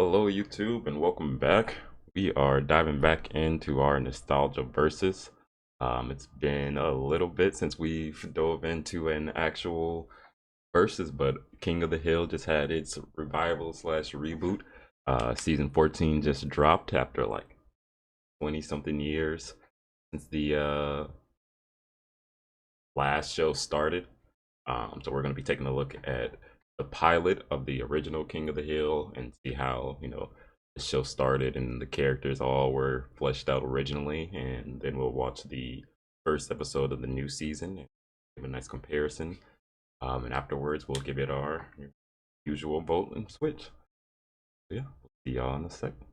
Hello, YouTube, and welcome back. We are diving back into our nostalgia verses. It's been a little bit since we've dove into an actual versus, but King of the Hill just had its revival slash reboot. Season 14 just dropped after like 20 something years since the last show started. So we're going to be taking a look at the pilot of the original King of the Hill and see how, the show started and the characters all were fleshed out originally. And then we'll watch the first episode of the new season and give a nice comparison. And afterwards, we'll give it our usual vote and switch. So yeah, we'll see y'all in a second.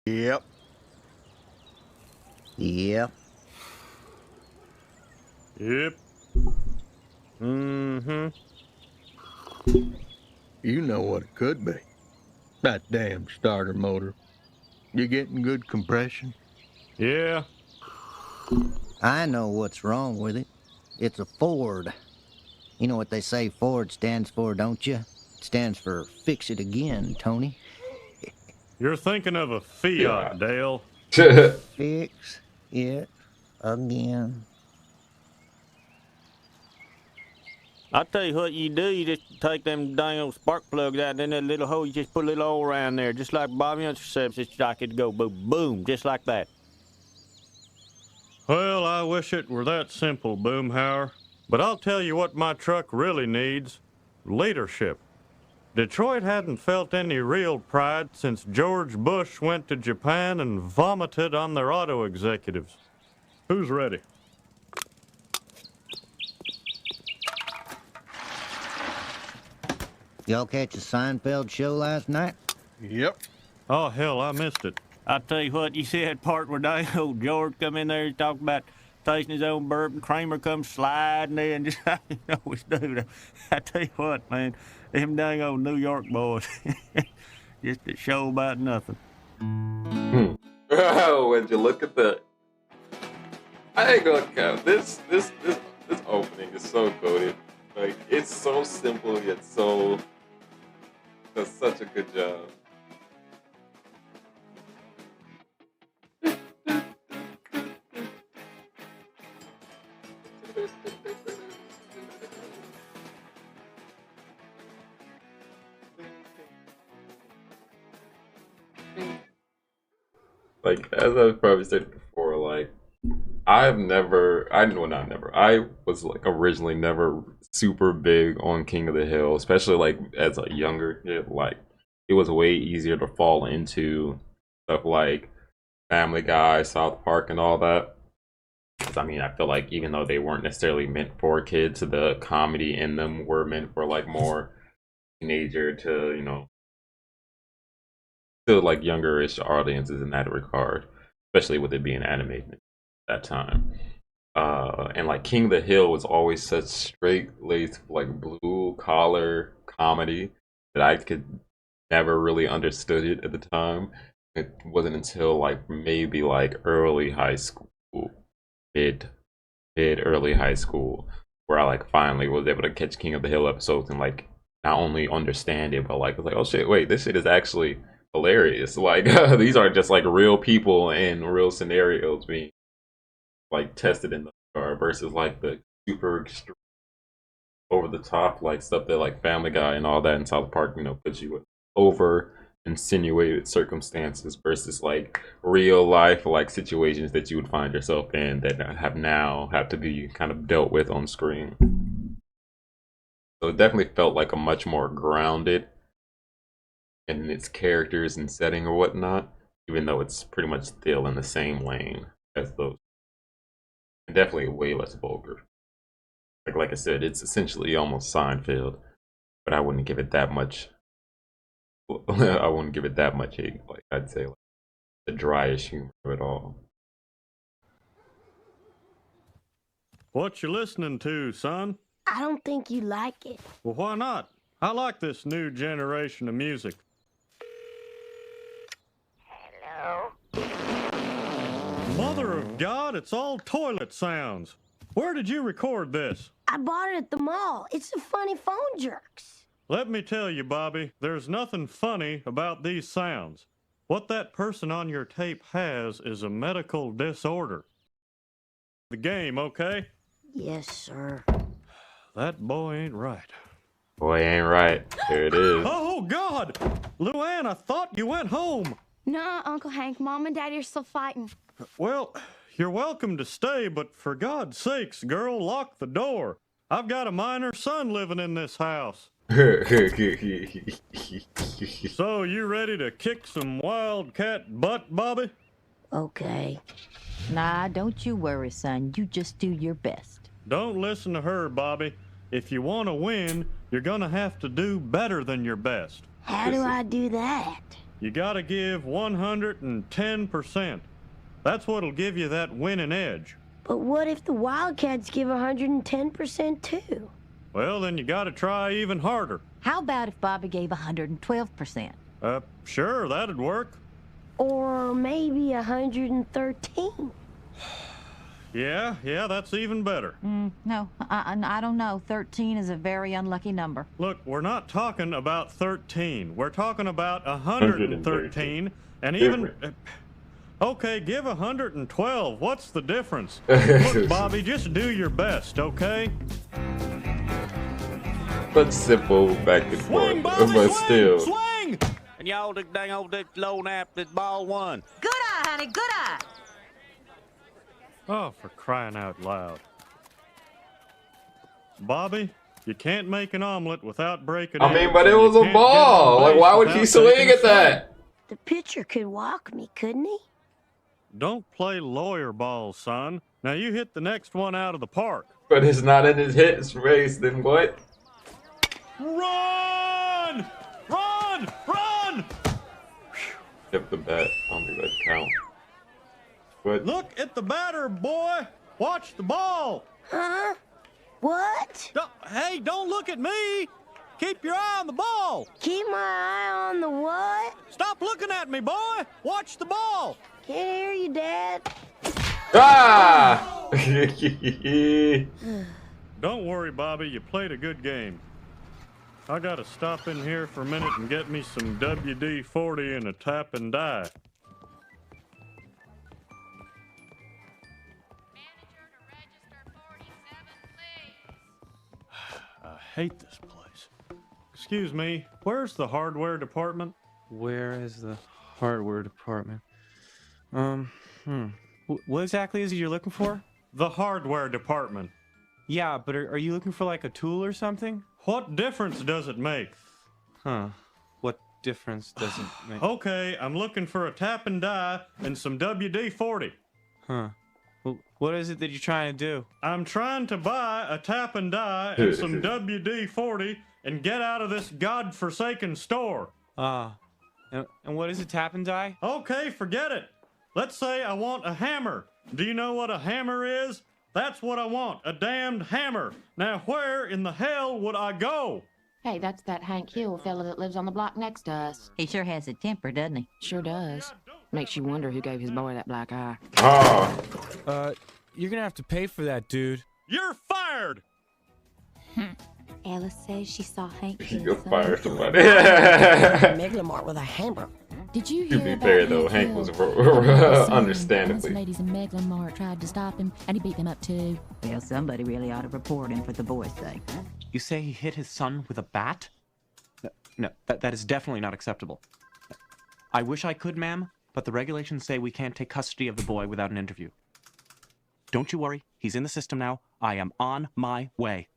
Yep. Yep. Yep. Mm-hmm. You know what it could be. That damn starter motor. You getting good compression? Yeah. I know what's wrong with it. It's a Ford. You know what they say Ford stands for, don't you? It stands for fix it again, Tony. You're thinking of a Yeah. Fiat, Dale. Fix it again. I'll tell you what you do. You just take them dang old spark plugs out, and then that little hole, you just put a little oil around there, just like Bobby intercepts. It's like it go boom, boom, just like that. Well, I wish it were that simple, Boomhauer. But I'll tell you what my truck really needs. Leadership. Detroit hadn't felt any real pride since George Bush went to Japan and vomited on their auto executives. Who's ready? Y'all catch a Seinfeld show last night? Yep. Oh, hell, I missed it. I'll tell you what, you see that part where dang old George come in there, he talk about tasting his own bourbon. Kramer comes sliding in, just like he always do. I tell you what, man, them dang old New York boys, just a show about nothing. Oh, when you look at the, I ain't gonna count this opening is so goated. Like it's so simple yet so does such a good job. Like as I've probably said before, like well, not never. I was like originally never super big on King of the Hill, especially like as a younger kid. Like it was way easier to fall into stuff like Family Guy, South Park, and all that. 'Cause, I mean, I feel like even though they weren't necessarily meant for kids, the comedy in them were meant for like more teenager to still like younger-ish audiences in that regard, especially with it being animated at that time. And like King of the Hill was always such straight-laced, like blue collar comedy that I could never really understood it at the time. It wasn't until like maybe like early high school, mid early high school, where I like finally was able to catch King of the Hill episodes and like not only understand it, but like was like, oh shit, wait, this shit is actually hilarious. Like these are just like real people and real scenarios being like tested in the car versus like the super extreme, over the top like stuff that like Family Guy and all that in South Park, puts you with over insinuated circumstances versus like real life like situations that you would find yourself in that have to be kind of dealt with on screen. So it definitely felt like a much more grounded in its characters and setting or whatnot, even though it's pretty much still in the same lane as those. And definitely way less vulgar. Like I said, it's essentially almost Seinfeld, but I wouldn't give it that much I wouldn't give it that much hate. Like I'd say like the driest humor of it all. What you listening to, son? I don't think you like it. Well, why not? I like this new generation of music. Hello? Mother of God, it's all toilet sounds. Where did you record this? I bought it at the mall. It's the funny phone jerks. Let me tell you, Bobby, there's nothing funny about these sounds. What that person on your tape has is a medical disorder. The game, okay? Yes, sir. That boy ain't right. Boy, ain't right. There it is. Oh, God! Luann, I thought you went home. No, Uncle Hank. Mom and Daddy are still fighting. Well, you're welcome to stay, but for God's sakes, girl, lock the door. I've got a minor son living in this house. So, you ready to kick some wildcat butt, Bobby? Okay. Nah, don't you worry, son. You just do your best. Don't listen to her, Bobby. If you want to win, you're gonna have to do better than your best. How do I do that? You gotta give 110%. That's what'll give you that winning edge. But what if the Wildcats give 110% too? Well, then you gotta try even harder. How about if Bobby gave 112%? Sure, that'd work. Or maybe 113? Yeah, that's even better. No, I don't know. 13 is a very unlucky number. Look, we're not talking about 13. We're talking about 113. And even... Okay, give 112. What's the difference? Look, Bobby, just do your best, okay? But simple back and Swing, forth. Bobby, But swing, still. swing! And y'all the dang old low nap that ball won. Good eye, honey, good eye. Oh, for crying out loud. Bobby, you can't make an omelet without breaking I mean, eggs, but it and you was a can't ball. get on Like, why would base he without swing taking a at that? The pitcher could walk me, couldn't he? Don't play lawyer ball, son. Now you hit the next one out of the park. But it's not in his hit space, then what? Run! Run! Run! Tip the bat. I don't think that count. But Look at the batter, boy! Watch the ball! Huh? What? Hey, don't look at me! Keep your eye on the ball! Keep my eye on the what? Stop looking at me, boy! Watch the ball! Can't hear you, Dad. ah! Don't worry, Bobby. You played a good game. I gotta stop in here for a minute and get me some WD-40 and a tap and die. I hate this place. Excuse me, where's the hardware department? Where is the hardware department? What exactly is it you're looking for? The hardware department. Yeah, but are you looking for like a tool or something? What difference does it make? Huh. What difference does it make? Okay, I'm looking for a tap and die and some WD-40. Huh. Well, what is it that you're trying to do? I'm trying to buy a tap and die and some WD-40 and get out of this godforsaken store. Ah. And what is a tap and die? Okay, forget it. Let's say I want a hammer. Do you know what a hammer is? That's what I want, a damned hammer. Now where in the hell would I go? Hey, that's that Hank Hill fella that lives on the block next to us. He sure has a temper, doesn't he? Sure does. Makes you wonder who gave his boy that black eye. Oh. You're gonna have to pay for that, dude. You're fired! Alice says she saw Hank. You go fire somebody. Meglamart with a hammer. Did you To hear be about fair though, Hank Hank was Hill? Some understandably. ladies in Meglamart tried to stop him, and he beat them up too. Well, somebody really ought to report him for the boys' sake. You say he hit his son with a bat? No, that is definitely not acceptable. I wish I could, ma'am, but the regulations say we can't take custody of the boy without an interview. Don't you worry. He's in the system now. I am on my way.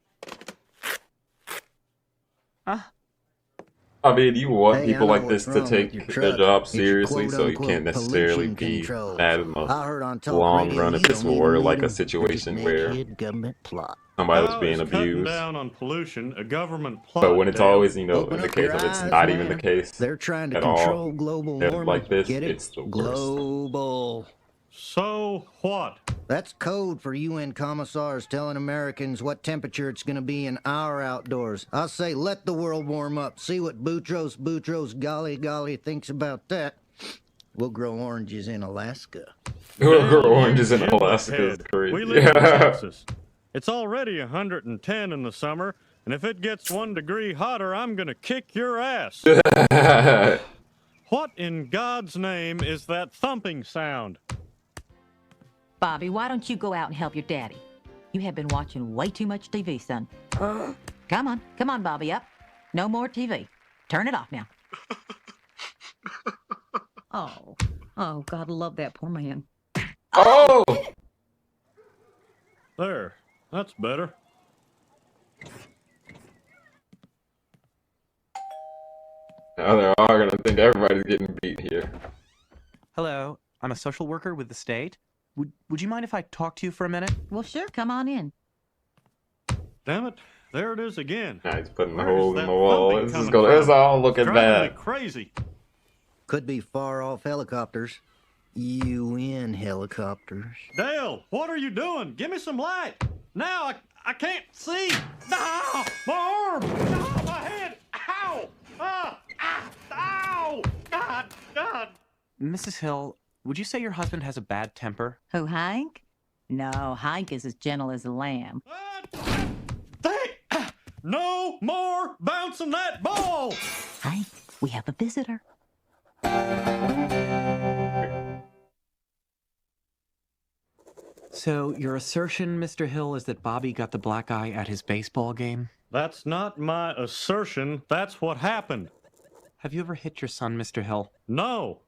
I mean, you want Hey, I people know like what's this to wrong with your take their truck. job It's your seriously, so you can't quote-unquote necessarily pollution be control. bad in the I heard on talk long radio run if you this don't were even need like a 'em. They're just situation an where egghead government plot. somebody was How being is cutting abused. down on pollution a government But plot, when it's Dale? always, you know, in Open the up your case of it's eyes, not even the man. case They're trying to at all, control global like warming. this, Get it? it's the worst. Global. So what? That's code for UN commissars telling Americans what temperature it's going to be in our outdoors. I say let the world warm up. See what Boutros golly thinks about that. We'll grow oranges in Alaska. We'll grow Dale, oranges you in Alaska is giblet-head. crazy. We live in Texas. It's already 110 in the summer, and if it gets 1 degree hotter, I'm gonna kick your ass. What in God's name is that thumping sound? Bobby, why don't you go out and help your daddy? You have been watching way too much TV, son. Come on, Bobby, up. No more TV. Turn it off now. Oh, God, love that poor man. Oh! There, that's better. Now they're all gonna think everybody's getting beat here. Hello, I'm a social worker with the state. Would you mind if I talk to you for a minute? Well, sure, come on in. Damn it, there it is again. Now he's putting the Where is holes in that the wall. thumping This is coming gonna, it's from? all looking Driving me bad. crazy. Could be far off helicopters. UN helicopters. Dale, what are you doing? Give me some light. Now I can't see. No, my arm. No, my head. Ow. Ow. God. Mrs. Hill, would you say your husband has a bad temper? Who, Hank? No, Hank is as gentle as a lamb. No more bouncing that ball. Hank, we have a visitor. So, your assertion, Mr. Hill, is that Bobby got the black eye at his baseball game? That's not my assertion. That's what happened. Have you ever hit your son, Mr. Hill? No.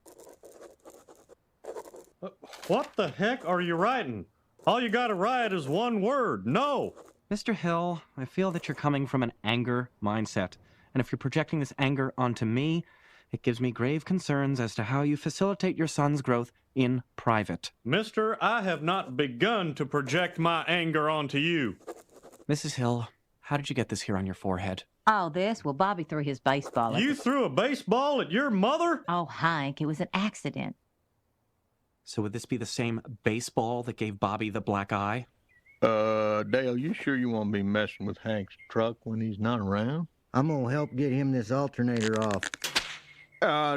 What the heck are you writing? All you gotta write is one word. No. Mr. Hill, I feel that you're coming from an anger mindset. And if you're projecting this anger onto me, it gives me grave concerns as to how you facilitate your son's growth in private. Mister, I have not begun to project my anger onto you. Mrs. Hill, how did you get this here on your forehead? Oh, this? Well, Bobby threw his baseball at You threw a baseball at your mother? Oh, Hank, it was an accident. So would this be the same baseball that gave Bobby the black eye? Dale, you sure you won't be messing with Hank's truck when he's not around? I'm gonna help get him this alternator off.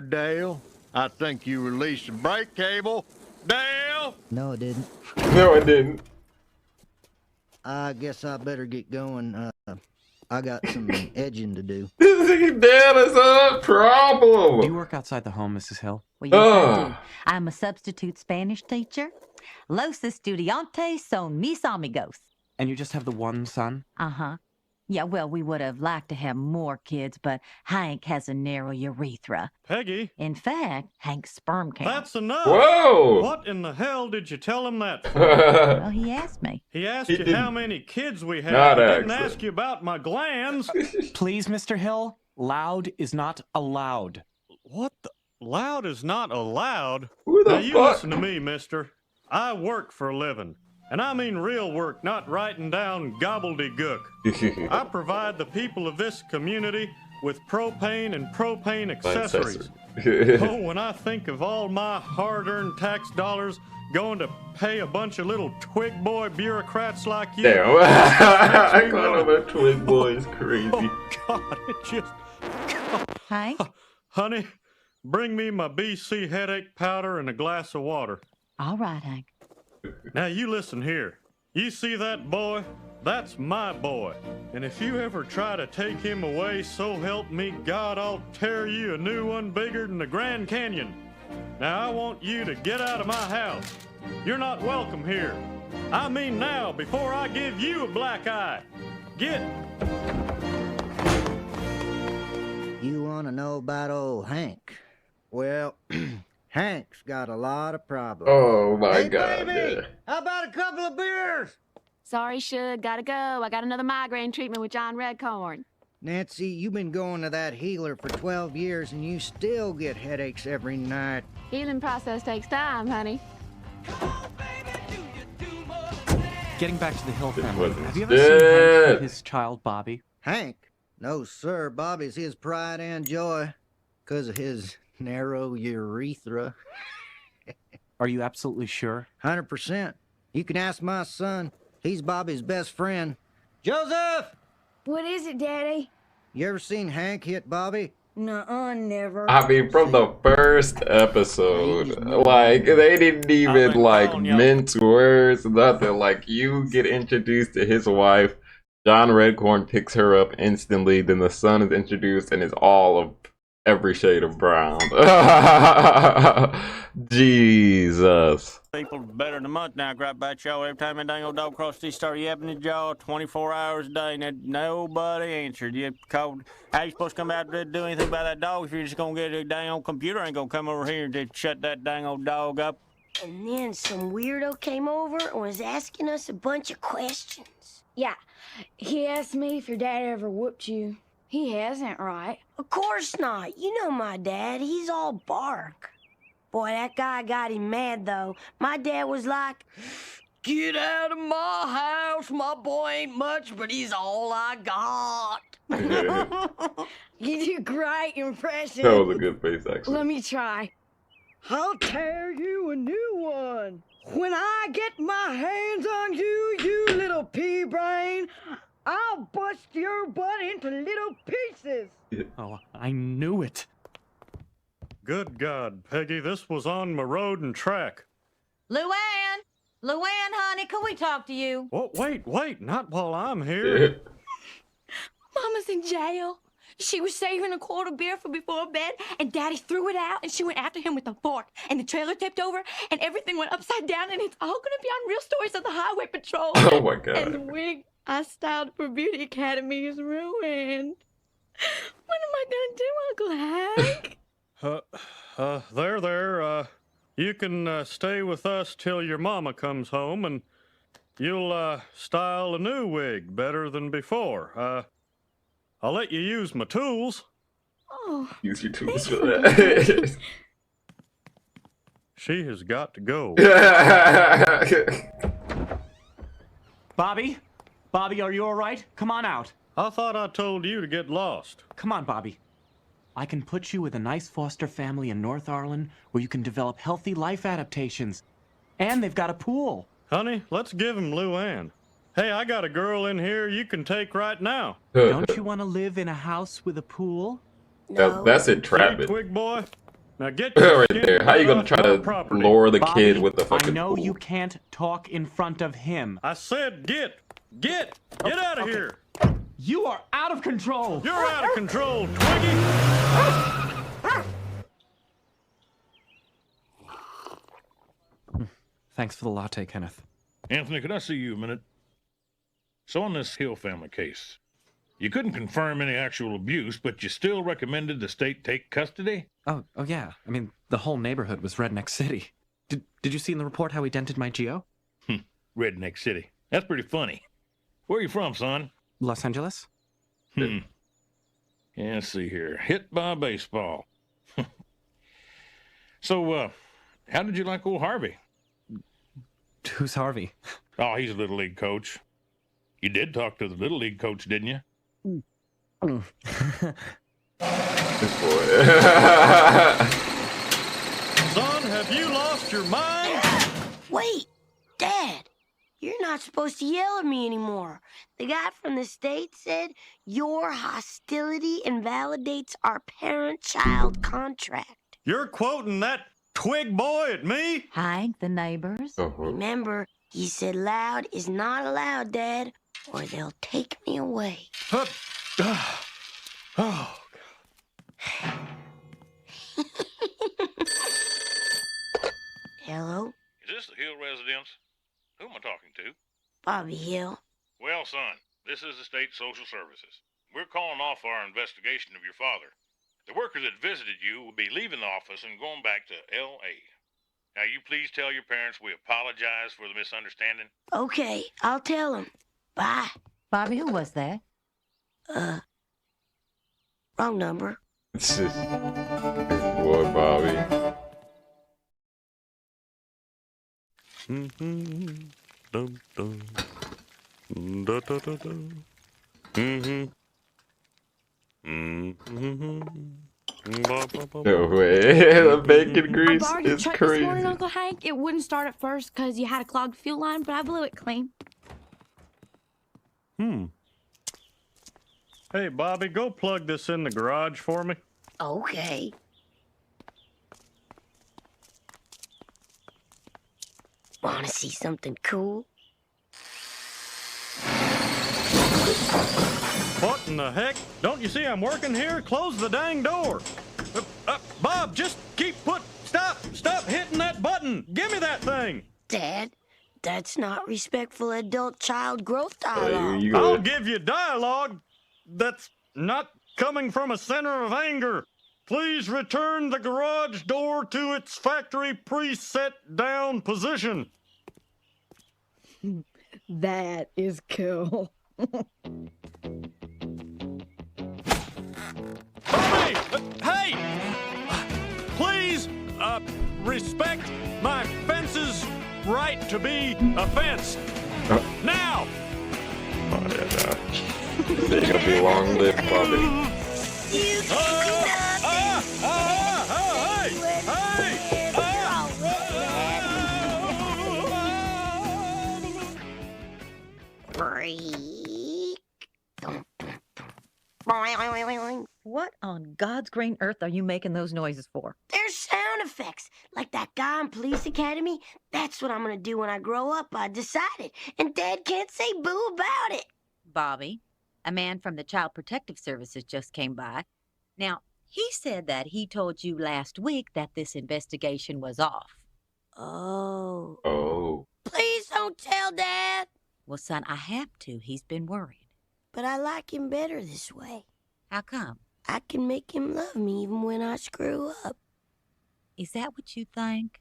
Dale, I think you released the brake cable. Dale! No, I didn't. No, I didn't. I guess I better get going. I got some edging to do. This dad is a problem. Do you work outside the home, Mrs. Hill? Well, yes, I do. I'm a substitute Spanish teacher. Los estudiantes son mis amigos. And you just have the one son? Uh-huh. Yeah, well, we would have liked to have more kids, but Hank has a narrow urethra. Peggy. In fact, Hank's sperm count. That's enough. Whoa. What in the hell did you tell him that for? Well, he asked me. He asked He you didn't- how many kids we had. Not He didn't accent. ask you about my glands. Please, Mr. Hill, loud is not allowed. What the? Loud is not allowed? Who the Now you fuck? listen to me, mister. I work for a living. And I mean real work, not writing down gobbledygook. I provide the people of this community with propane and propane accessories. Oh, when I think of all my hard-earned tax dollars going to pay a bunch of little twig boy bureaucrats like you. Damn. I call him a twig boy. It's crazy. Oh, God, it just... Hank? Honey, bring me my BC headache powder and a glass of water. All right, Hank. Now you listen here. You see that boy? That's my boy. And if you ever try to take him away, so help me God, I'll tear you a new one bigger than the Grand Canyon. Now I want you to get out of my house. You're not welcome here. I mean now, before I give you a black eye. Get... You want to know about old Hank? Well, Hank's got a lot of problems. Oh my Hey, God. baby, Yeah. how about a couple of beers? Sorry, Shug, gotta go. I got another migraine treatment with John Redcorn. Nancy, you've been going to that healer for 12 years and you still get headaches every night. Healing process takes time, honey. Getting back to the Hill This family, wasn't have you ever seen Hank shit. with his child Bobby? Hank? No, sir. Bobby's his pride and joy. 'Cause of his narrow urethra. Are you absolutely sure? 100%. You can ask my son. He's Bobby's best friend. Joseph! What is it, Daddy? You ever seen Hank hit Bobby? Nuh-uh, never. I mean, from the first episode, like, they didn't even, like, mince words, nothing. Like, you get introduced to his wife, John Redcorn picks her up instantly, then the son is introduced, and it's all of every shade of brown. Jesus. People better than a month now grab about y'all every time that dang old dog crossed these start yapping his jaw 24 hours a day and nobody answered. You called, how you supposed to come out to do anything about that dog if you're just gonna get a dang old computer ain't gonna come over here and just shut that dang old dog up? And then some weirdo came over and was asking us a bunch of questions. Yeah, he asked me if your dad ever whooped you. He hasn't, right? Of course not. You know my dad. He's all bark. Boy, that guy got him mad, though. My dad was like, "Get out of my house. My boy ain't much, but he's all I got." You do great impression. That was a good face, actually. Let me try. I'll tear you a new one. When I get my hands on you, you little pea brain, I'll bust your butt into little pieces. Oh, I knew it. Good God, Peggy, this was on my road and track. Luann! Luann, honey, can we talk to you? Oh, wait, not while I'm here. Mama's in jail. She was saving a quart of beer for before bed, and Daddy threw it out, and she went after him with a fork, and the trailer tipped over, and everything went upside down, and it's all gonna be on Real Stories of the Highway Patrol. Oh my God. And the wig I styled for Beauty Academy is ruined. What am I gonna do, Uncle Hank? There, you can stay with us till your mama comes home, and you'll style a new wig better than before. I'll let you use my tools. Oh, Use your tools for that. She has got to go. Bobby? Bobby, are you all right? Come on out. I thought I told you to get lost. Come on, Bobby. I can put you with a nice foster family in North Arlen where you can develop healthy life adaptations. And they've got a pool. Honey, let's give him Luann. Hey, I got a girl in here you can take right now. Don't you want to live in a house with a pool? That's entrapment. Twig boy. Now get right there. How you gonna try to lure the Bobby, kid with the fucking I know pool? you can't talk in front of him. I said get out of here. You are out of control. You're out of control, Twiggy. Thanks for the latte, Kenneth. Anthony, could I see you a minute? So on this Hill family case, you couldn't confirm any actual abuse, but you still recommended the state take custody? Oh yeah. I mean, the whole neighborhood was Redneck City. Did you see in the report how he dented my Geo? Redneck City. That's pretty funny. Where are you from, son? Los Angeles? Yeah, let's see here. Hit by a baseball. So, how did you like old Harvey? Who's Harvey? Oh, he's a Little League coach. You did talk to the Little League coach, didn't you? Son, have you lost your mind? Wait, Dad, you're not supposed to yell at me anymore. The guy from the state said your hostility invalidates our parent-child contract. You're quoting that twig boy at me? Hank, the neighbors. Remember, he said loud is not allowed, Dad, or they'll take me away. Oh, Hello? Is this the Hill residence? Who am I talking to? Bobby Hill. Well, son, this is the state social services. We're calling off our investigation of your father. The workers that visited you will be leaving the office and going back to L.A. Now, you please tell your parents we apologize for the misunderstanding. Okay, I'll tell him. Bye. Bobby, who was that? Wrong number. It's just boy Bobby. Dum, dum. Da, da, da, da. Ba, ba, ba, No ba. way. The bacon I grease borrowed your is truck this morning, crazy. Uncle Hank. It wouldn't start at first because you had a clogged fuel line, but I blew it clean. Hey, Bobby, go plug this in the garage for me. Okay. Want to see something cool? What in the heck? Don't you see I'm working here? Close the dang door. Bob, just stop hitting that button. Give me that thing. Dad, that's not respectful adult-child growth Oh, dialogue. you I'll good. give you dialogue that's not coming from a center of anger. Please return the garage door to its factory preset down position. That is cool. Bobby! Hey! Please, respect my fence's right to be a fence. Now! Oh, yeah, no. This ain't gonna be long-lived, Bobby. You What on God's green earth are you making those noises for? They're sound effects. Like that guy in Police Academy. That's what I'm gonna do when I grow up, I decided. And Dad can't say boo about it. Bobby, a man from the Child Protective Services just came by. Now, he said that he told you last week that this investigation was off. Oh. Oh. Please don't tell Dad. Well, son, I have to. He's been worried. But I like him better this way. How come? I can make him love me even when I screw up. Is that what you think?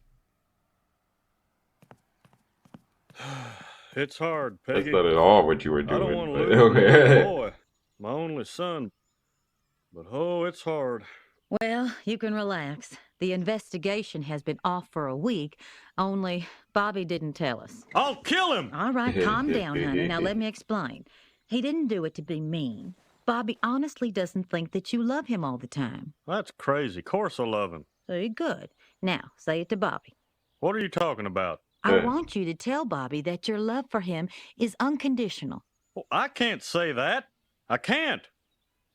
It's hard, That's Peggy. not at all what you were I don't doing. want to But lose my okay. little boy, my only son. But oh, it's hard. Well, you can relax. The investigation has been off for a week, only Bobby didn't tell us. I'll kill him! All right, calm down, honey. Now let me explain. He didn't do it to be mean. Bobby honestly doesn't think that you love him all the time. That's crazy. Course I love him. See, good. Now, say it to Bobby. What are you talking about? I want you to tell Bobby that your love for him is unconditional. Well, I can't say that. I can't.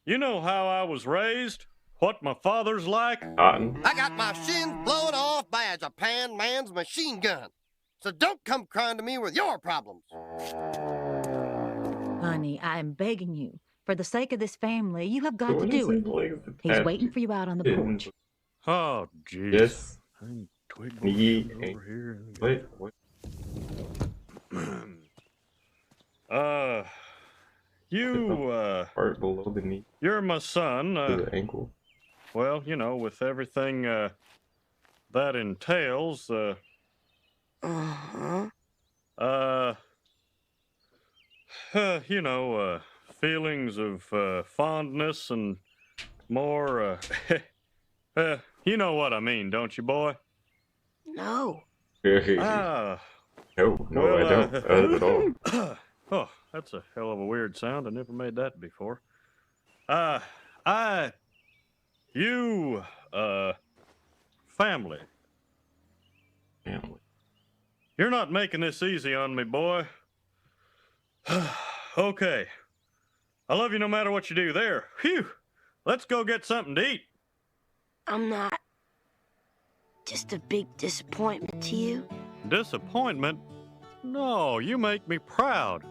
You know how I was raised? What my father's like? Cotton. I got my shins blown off by a Japan man's machine gun. So don't come crying to me with your problems. Honey, I am begging you. For the sake of this family, you have got to do it. He's waiting for you out on the porch. Oh, jeez. Yes. Twig Ye- over here. Wait, what? You, Part below the knee. you're my son. To the ankle. Well, you know, with everything, that entails, Uh-huh. you know, feelings of, fondness and more, you know what I mean, don't you, boy? No. Ah. No, Well, I don't. Not at all. Oh, that's a hell of a weird sound. I never made that before. Family. Family. You're not making this easy on me, boy. Okay. I love you no matter what you do. There. Phew. Let's go get something to eat. I'm not just a big disappointment to you. Disappointment? No, you make me proud.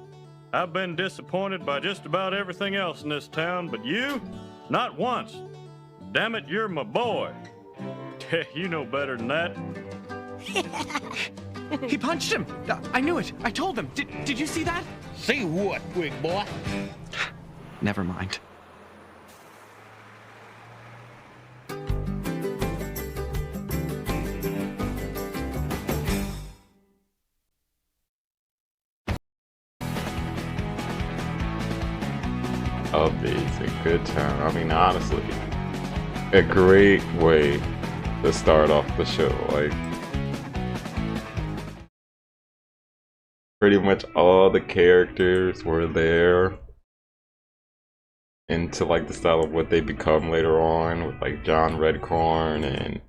I've been disappointed by just about everything else in this town, but you? Not once. Damn it, you're my boy. You know better than that. He punched him! I knew it! I told him! Did you see that? See what, big boy? Never mind. Amazing. good time. I mean, honestly, a great way to start off the show. Like, pretty much all the characters were there into like the style of what they become later on, with like John Redcorn and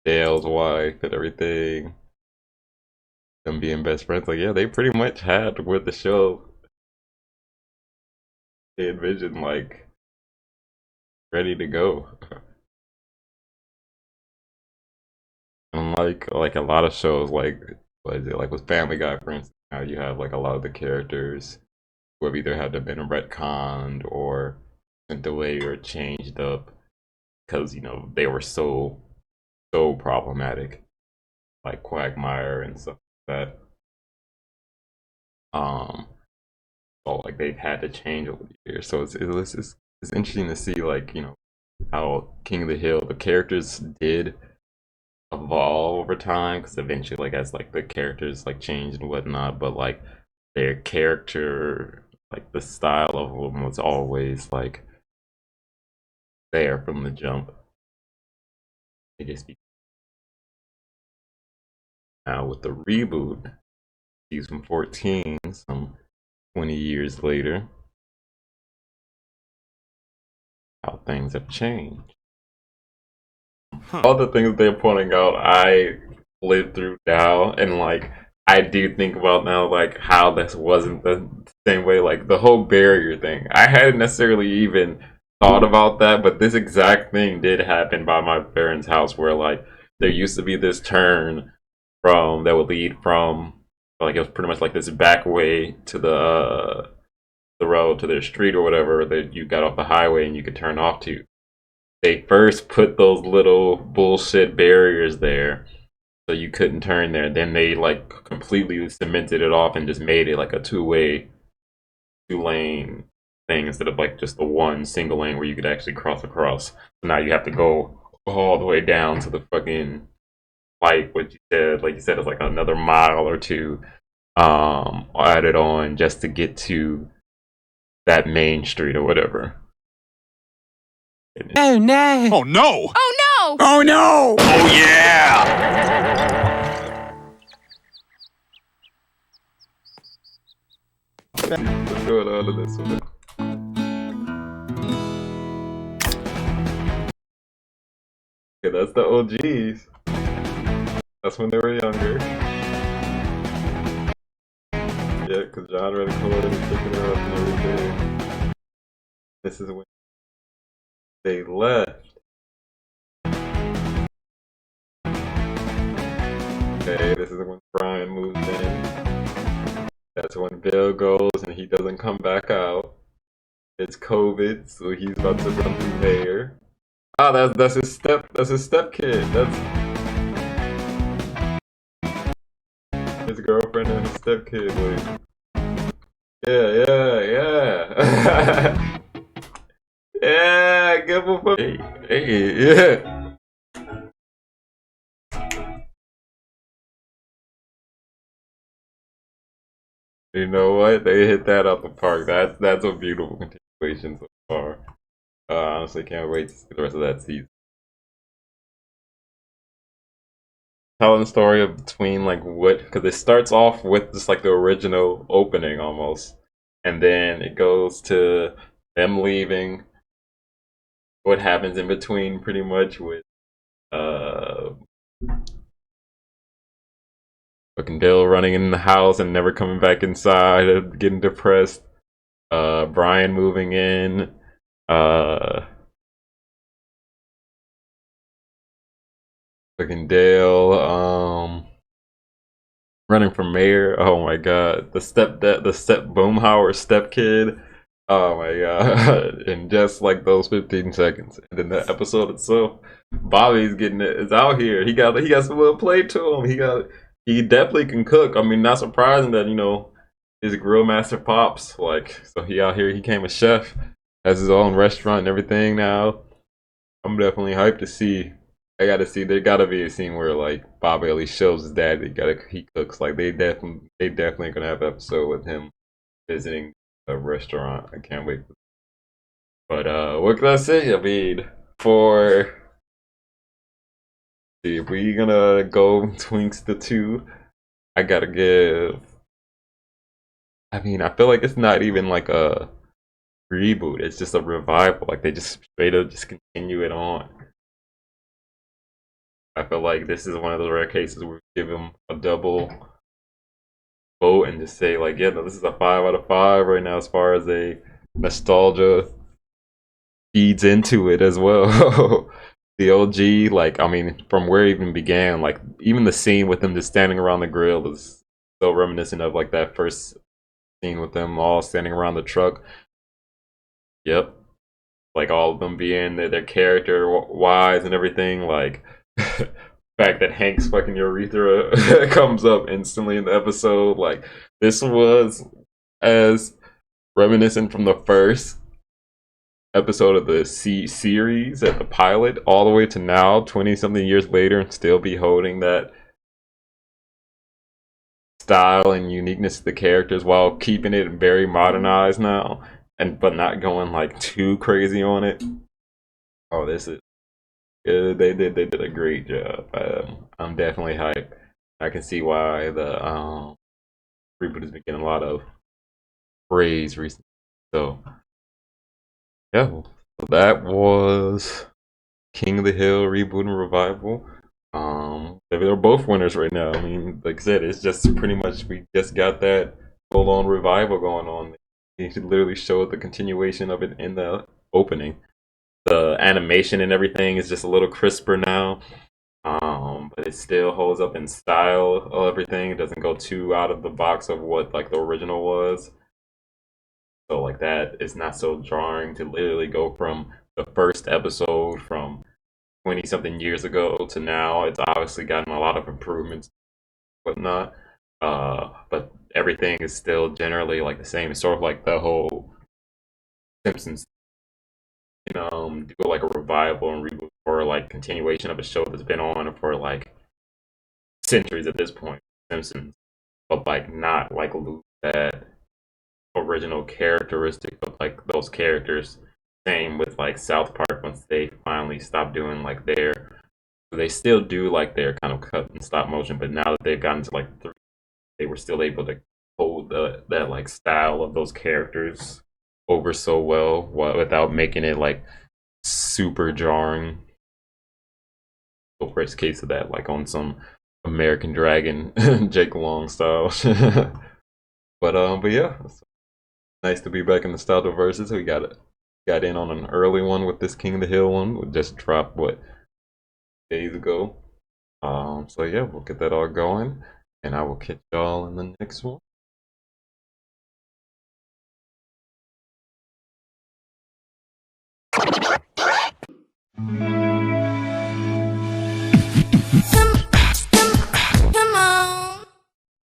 Dale's wife and everything. Them being best friends. Like, yeah, they pretty much had with the show they envisioned, like, ready to go. Unlike like a lot of shows, like what is it, like with Family Guy, for instance, now you have like a lot of the characters who have either had to been retconned or sent away or changed up because they were so problematic, like Quagmire and stuff like that. So like they've had to change over the years. So it's interesting to see, like, how King of the Hill, the characters did evolve over time, because eventually, like, as like the characters like changed and whatnot, but like their character, like the style of them was always like there from the jump. They just now with the reboot, season 14, some 20 years later, how things have changed. All the things they're pointing out, I lived through now, and like I do think about now, like how this wasn't the same way. Like the whole barrier thing, I hadn't necessarily even thought about that, but this exact thing did happen by my parents' house, where like there used to be this turn from that would lead from, like, it was pretty much like this back way to the road to their street or whatever that you got off the highway and you could turn off to. They first put those little bullshit barriers there so you couldn't turn there. Then they like completely cemented it off and just made it like a two lane thing instead of like just the one single lane where you could actually cross across. So now you have to go all the way down to the fucking light, what you said, like you said, it's like another mile or two added on just to get to that main street or whatever. Oh no! Oh no! Oh no! Oh no! Oh yeah! What's going on in this one? Okay, that's the OGs. That's when they were younger. Yeah, because John Redcorn is picking her up and everything. This is when they left. Okay, this is when Brian moves in. That's when Bill goes and he doesn't come back out. It's COVID, so he's about to run for mayor. Ah, that's his step kid. That's his girlfriend and his step kid. Like, yeah. Yeah, give him a hey, yeah. You know what? They hit that out the park. That's a beautiful continuation so far. Honestly, can't wait to see the rest of that season. Telling the story of between like what, because it starts off with just like the original opening almost, and then it goes to them leaving. What happens in between, pretty much, with fucking Dale running in the house and never coming back inside and getting depressed. Brian moving in. Fucking Dale running for mayor. Oh my god. The step Boomhauer step kid. Oh my god. In just like those 15 seconds. And then the episode itself, Bobby's getting it, is out here. He got some little play to him. He definitely can cook. I mean, not surprising that, his grill master pops. Like, so he out here, he became a chef, has his own restaurant and everything now. I'm definitely hyped to see. I gotta see. There gotta be a scene where like Bobby at least shows his dad that he cooks. Like they definitely gonna have an episode with him visiting a restaurant. I can't wait. But what can I say? I mean, for if we gonna go twinks the two, I gotta give. I mean, I feel like it's not even like a reboot. It's just a revival. Like they just straight up just continue it on. I feel like this is one of those rare cases where we give them a double vote and just say like, yeah, no, this is a 5 out of 5 right now as far as a nostalgia feeds into it as well. The OG, like, I mean, from where it even began, like, even the scene with them just standing around the grill is so reminiscent of like that first scene with them all standing around the truck. Yep, like all of them being their character wise and everything. Like, fact that Hank's fucking urethra comes up instantly in the episode. Like, this was as reminiscent from the first episode of the series at the pilot all the way to now 20 something years later and still be holding that style and uniqueness to the characters while keeping it very modernized now and but not going like too crazy on it. Oh, this is they did a great job. I'm definitely hyped. I can see why the reboot has been getting a lot of praise recently. So yeah, so that was King of the Hill reboot and revival. They're both winners right now. I mean, like I said, it's just pretty much we just got that full on revival going on. You could literally show the continuation of it in the opening. The animation and everything is just a little crisper now. But it still holds up in style of everything. It doesn't go too out of the box of what like the original was. So like that, it's not so jarring to literally go from the first episode from 20 something years ago to now. It's obviously gotten a lot of improvements, whatnot. But everything is still generally like the same. It's sort of like the whole Simpsons, do like a revival and reboot or like continuation of a show that's been on for like centuries at this point, Simpsons, but like not like lose that original characteristic of like those characters. Same with like South Park once they finally stopped doing like their they still do like their kind of cut and stop motion, but now that they've gotten to like three, they were still able to hold that like style of those characters over so well without making it like super jarring. The worst case of that, like on some American Dragon Jake Long style. But yeah, it's nice to be back in the Nostalgia Versus. We got in on an early one with this King of the Hill one. We just dropped what days ago. So yeah, we'll get that all going, and I will catch y'all in the next one.